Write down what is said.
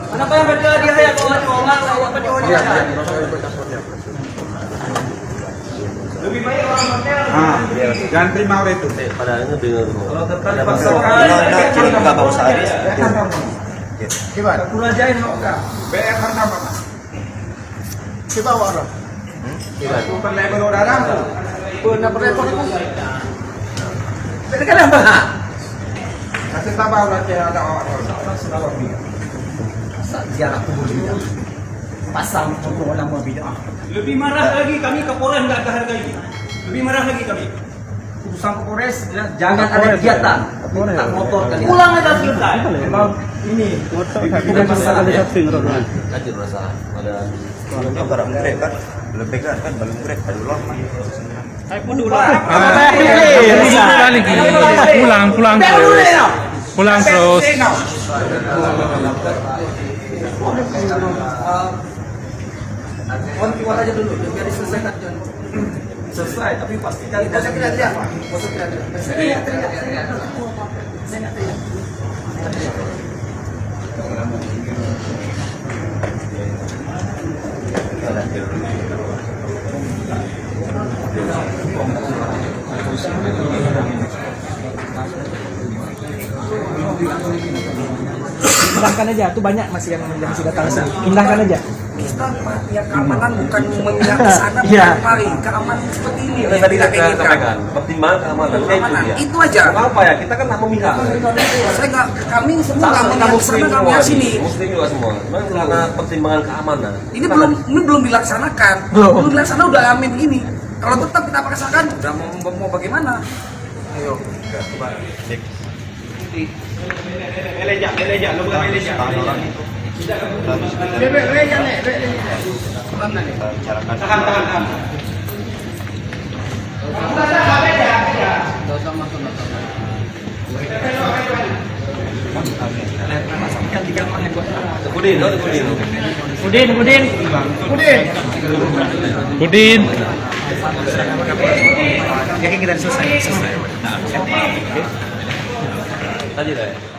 Kenapa yang beda dia ya kalau apa dia? Lebih baik orang hotel. Jangan terima itu. Padahal itu dengar. Kalau tetap Enggak tahu sehari. Gimana? Kurajain enggak? BR harga apa? Coba orang. Bukan label orang. Pernah repot itu. Beda kan apa? Kasih tambah nanti ada orang sudah lebih. Ziarah kubur dia. Pasang untuk orang berbeda. Lebih marah lagi kami Kapolres nggak hargai. Lebih marah lagi kami. Putusan Kapolres jangan ada kegiatan. Tak motor kali. Pulang aja selesai. Memang ini bukan masalah ya. Kaji rasa ada barang grek kan lebih kan belum grek ada ulang Saya pun dulu. Pulang terus. Keluar aja dulu, biar diselesaikan jangan. Selesai, tapi pastikan saya tidak lihat. Saya tidak teriak. Saya tidak teriak. Pindahkan aja, tuh banyak masih yang sudah datang sini. Pindahkan aja. Kita ya keamanan bukan memihak ke sana kemari. Keamanan seperti ini yang tadi kita kita inginkan. sampaikan pertimbangan keamanan Itu aja. apa ya kita kan nggak memihak Saya nggak, kami semua nggak memihak ke sana, nggak memihak sini. muslim juga semua cuman karena pertimbangan keamanan Ini belum dilaksanakan. Belum dilaksanakan udah rame begini. Kalau tetap kita paksakan, udah mau bagaimana? Ayo. Coba. Meleja, lo bukan meleja. Tahan. Budin. Yakin kita selesai. tadi lah ya